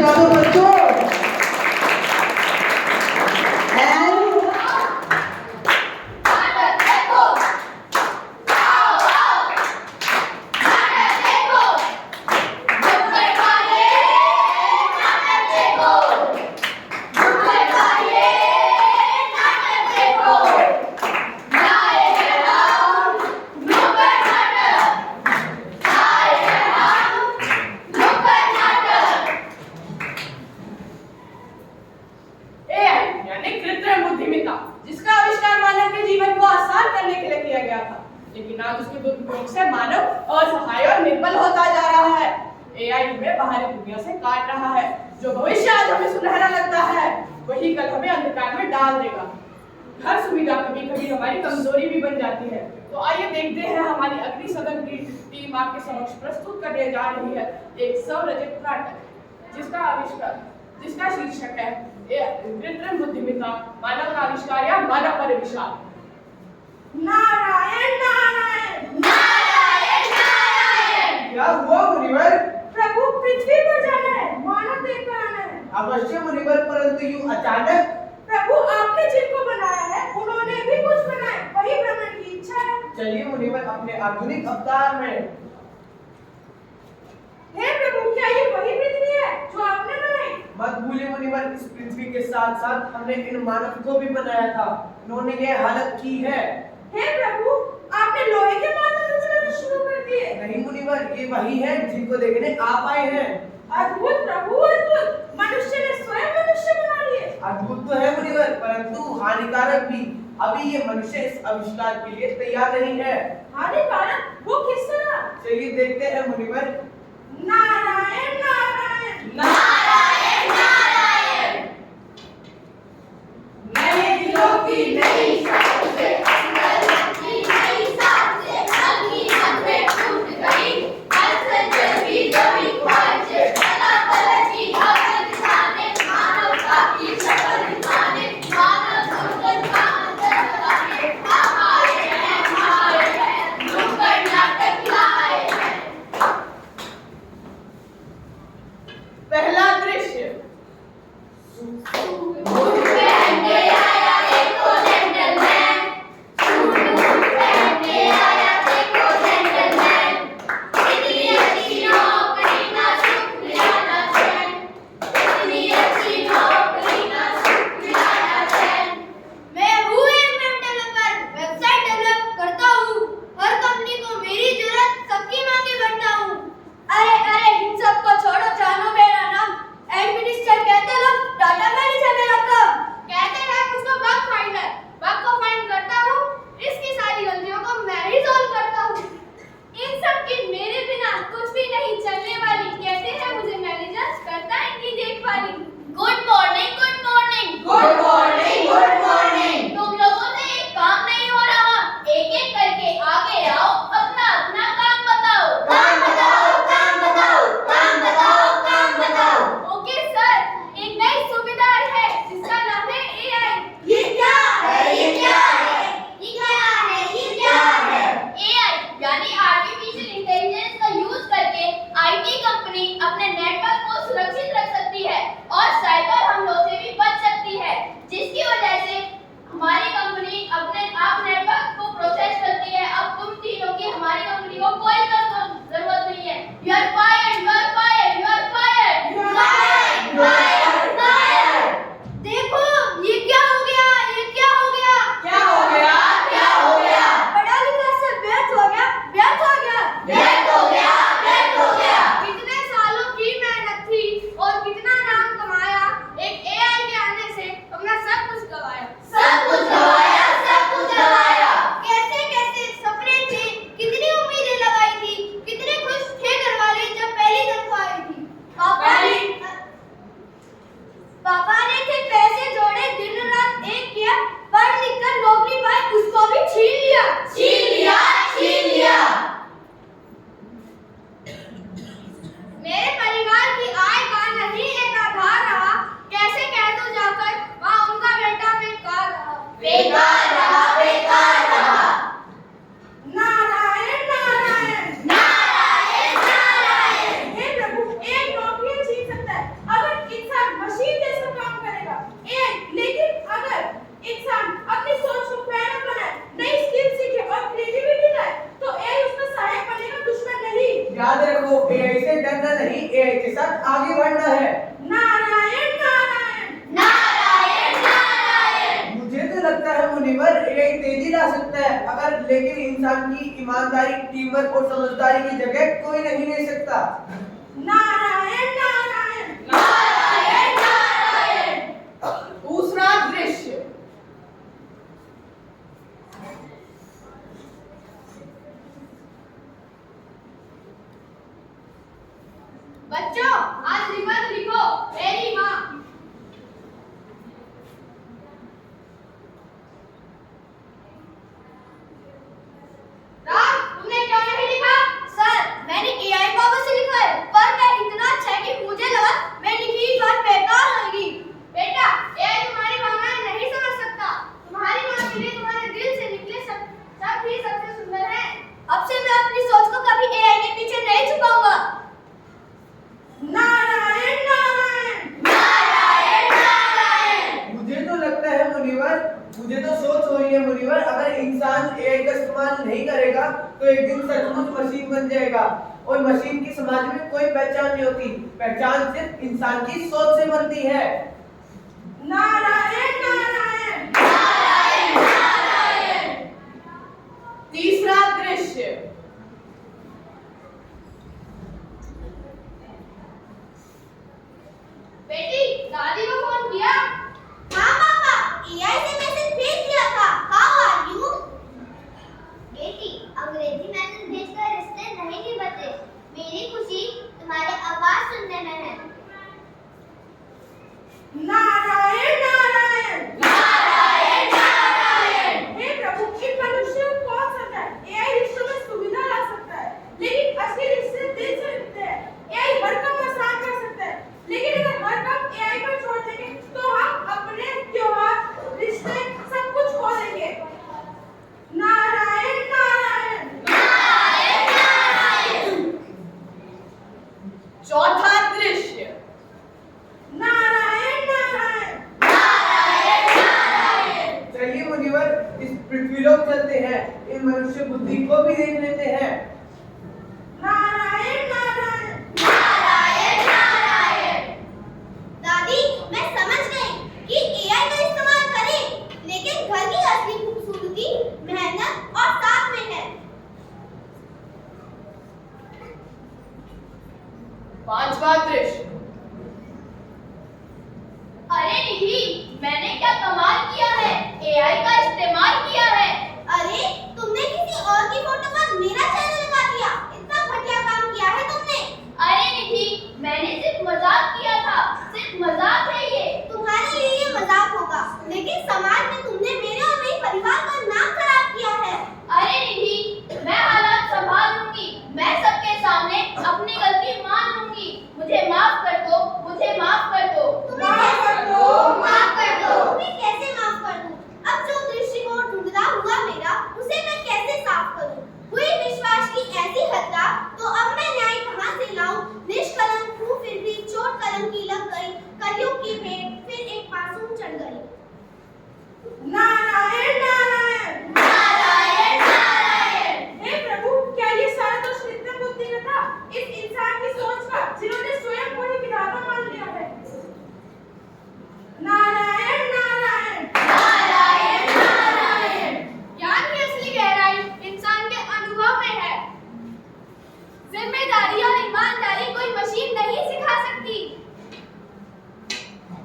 चलो बच्चों जिसका आविष्कार मानव के जीवन को आसान करने के लिए किया गया था, लेकिन आज उसके दुरुपयोग से मानव असहाय और निर्बल होता जा रहा है। एआई हमें बाहरी दुनिया से काट रहा है। जो भविष्य आज हमें सुनहरा लगता है, वही कल हमें अंधकार में डाल देगा। हर सुविधा कभी कभी हमारी कमजोरी भी बन जाती है। तो आइए देखते हैं हमारी अगली सदन की टीम आपके समक्ष प्रस्तुत करने जा रही है एक स्वरचित नाटक, जिसका शीर्षक है कृत्रिम बुद्धिमत्ता, मानव का आविष्कार या मानव पर विशाल। नारायण नारायण नारायण नारायण। क्या हुआ मुनिवर? प्रभु पृथ्वी पर जाना है, मानव देख कर आना है। अवश्य मुनिवर, परंतु यूं अचानक? प्रभु आपने जिनको बनाया है उन्होंने भी कुछ बनाया, वही भ्रमण की इच्छा है। चलिए मुनिवर अपने आधुनिक अवतार में। हे प्रभु, क्या ये वही पृथ्वी है जो आपने बनाई? मत भूलिए मुनिवर, इस पृथ्वी के साथ साथ हमने इन मानव को भी बनाया था। इन्होंने ये हालत की है। हे प्रभु, आपने लोहे के मानव बनाना शुरू कर दिए। नहीं मुनिवर, ये वही है जिनको देखने आप आए हैं। अद्भुत प्रभु, अद्भुत। मनुष्य ने स्वयं मनुष्य बना लिए। अद्भुत तो है मुनिवर, परंतु हानिकारक भी। अभी ये मनुष्य इस आविष्कार के लिए तैयार नहीं है। हानिकारक? वो किस तरह? चलिए देखते हैं मुनिवर। नारायण नारायण नारायण नारायण। नए दिलों की नई सांस से अंदर की नई सांस से अपनी हमें टूट गई। हंस जगी जमी ख्वाहिशें चला पलटी हर दिखाने, मानवता की शक्ल दिखाने, मानव सुंदर का अंदर बताने। हमारे हैं नुक्कड़ नाटक लाए हैं। पहला दृश्य। अरे इन सब को छोड़ो, जानो मेरा नाम एडमिनिस्ट्रेटर कहते लोग, डाटा मैनेजर लेकिन इंसान की ईमानदारी, टीम वर्क और समझदारी की जगह कोई नहीं ले सकता। नारायण नारायण नारायण नारायण। दूसरा दृश्य। बच्चों, आज निबंध लिखो, मेरी माँ। राम, तुमने क्यों नहीं लिखा? सर, मैंने एआई बाबा से लिखा है, पर मैं इतना अच्छा है कि मुझे लगा मैं लिखी ही बात बेकार होगी। बेटा, एआई तुम्हारी भावनाएं नहीं समझ सकता। तुम्हारी माँ के लिए तुम्हारे दिल से निकले सब ही सबसे सुंदर है। अब से मैं अपनी सोच को कभी एआई के पीछे नहीं छुपाऊंगा। नारायण नारायण नारायण नारायण। मुझे तो लगता है मुनिवर, मुझे तो सोच हो रही है मुनिवर, अगर इंसान एआई का इस्तेमाल नहीं करेगा तो एक दिन सचमुच मशीन बन जाएगा और मशीन की समाज में कोई पहचान नहीं होती। पहचान सिर्फ इंसान की सोच से बनती है। नारायण नारायण नारायण नारायण। तीसरा दृश्य। बेटी, दादी को फोन किया? हाँ पापा, एआई से मैसेज भेज दिया था। How are you? बेटी, अंग्रेजी मैसेज भेजकर रिश्ते नहीं निभाते। मेरी खुशी तुम्हारी आवाज सुनने में है। नारायण नारायण नारायण नारायण। हे प्रभु, इन मनुष्यों को कौन समझाए? एआई रिश्तों में सुविधा ला सकता है, लेकिन असली रिश्ते दिल से मिलते हैं। एआई हर काम आसान कर सकता है, लेकिन अगर हर काम एआई पर छोड़ देंगे तो हम अपने त्योहार, रिश्ते, सब कुछ खो देंगे। नारायण नारायण नारायण नारायण। चौथा दृश्य। नारायण नारायण नारायण नारायण। चलिए मुनिवर, इस पृथ्वीलोक चलते हैं, इन मनुष्य बुद्धि को भी देख लेते हैं। नारायण नारायण नारायण नारायण। दादी, मैं समझ गई कि एआई का इस्तेमाल करें, लेकिन घर की असली खूबसूरती मेहनत और साथ में है। पांचवा दृश्य। अरे निधि, मैंने क्या कमाल किया है, एआई का इस्तेमाल किया है। अरे, तुमने किसी और की फोटो पर मेरा चेहरा लगा दिया। इतना घटिया काम किया है तुमने। अरे निधि, मैंने सिर्फ मजाक किया था, सिर्फ मजाक है ये। तुम्हारे लिए ये मजाक होगा, लेकिन समाज में तुमने मेरे और मेरे परिवार का नाम खराब किया है। अरे निधि, मैं हालात संभाल लूंगी, मैं सबके सामने अपनी गलती मान लूंगी। मुझे माफ कर दो, मुझे माफ कर दो। माफ कर दो, माफ कर दो। तुम्हें कैसे माफ कर दूं? अब जो दृष्टिकोण धुंधला हुआ मेरा, उसे मैं कैसे साफ करूं? हुई विश्वास की ऐसी हत्या, तो अब मैं न्याय कहां से लाऊं? निष्कलंक हूं, फिर भी चोट कलम की लग गई। कलयुग की भेंट फिर एक मासूम चढ़ गई। नारायण नारायण नारायण नारायण। हे प्रभु, क्या ये सारा दोष नित्य बुद्धि का था, इस इंसान की सोच का, जिन्होंने स्वयं को ही विधाता मान लिया है? नारायण नारायण नारायण नारायण। ज्ञान की असली गहराई इंसान के अनुभव में है। जिम्मेदारी और ईमानदारी कोई मशीन नहीं सिखा सकती।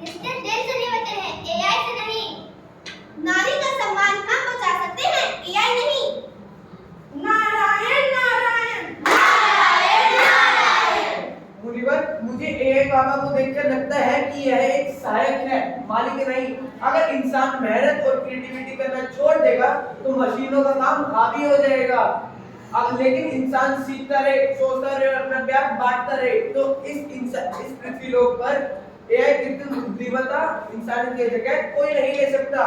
रिश्ते दिल से निभाते हैं, एआई से नहीं। नारी का सम्मान हम बचा सकते हैं, एआई नहीं। नारायण नारायण नारायण नारायण। मुनिवर, मुझे एआई बाबा को देखकर लगता है कि यह एक सहायक है, मालिक नहीं। अगर इंसान मेहनत और क्रिएटिविटी करना छोड़ देगा तो मशीनों का काम हावी हो जाएगा। अब लेकिन इंसान सीखता रहे, सोचता रहे और अपना प्यार बांटता रहे तो इस पृथ्वीलोक पर एआई की बुद्धिमत्ता इंसान की जगह कोई नहीं ले सकता।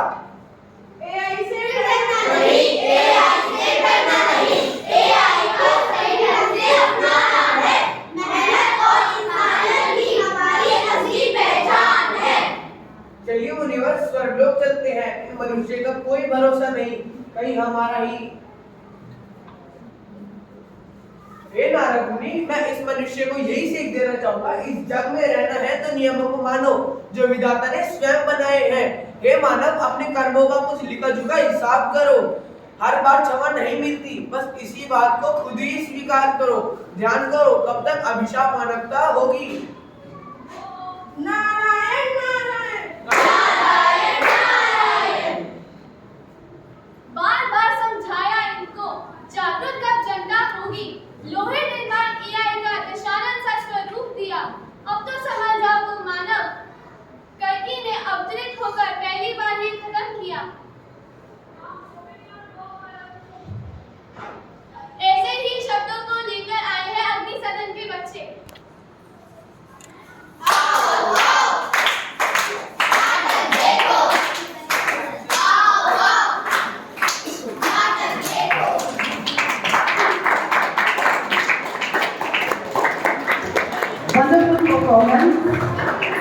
एआई से डरना नहीं, एआई से डरना नहीं, एआई को सही ढंग से अपनाना है। मेहनत और इंसानियत ही हमारी असली पहचान है। चलिए मुनिवर, स्वर्गलोक चलते हैं, इन मनुष्य का कोई भरोसा नहीं, कहीं हमारा ही। हे नारद मुनि, मैं इस मनुष्य को यही सीख देना चाहूंगा, इस जग में रहना है तो नियमों को मानो जो विधाता ने स्वयं बनाए हैं। हे मानव, अपने कर्मों का कुछ लिखा जुगा हिसाब करो। हर बार क्षमा नहीं मिलती, बस इसी बात को खुद ही स्वीकार करो। ध्यान करो, कब तक अभिशाप मानवता होगी। नारायण नारायण। नारायण नारायण। बार बार समझाया इनको, जागरूक कब जनता होगी। लोहे निर्माण एआई का दशानन सच को रूप दिया। अब तो समझ जाओ तुम मानव। कल्कि ने अवतरित होकर पहली बार ही खत्म किया। ऐसे ही शब्दों को लेकर आए हैं अग्नि सदन के बच्चे। आओ आओ, नाटक देखो। आओ आओ, नाटक देखो। Wonderful performance.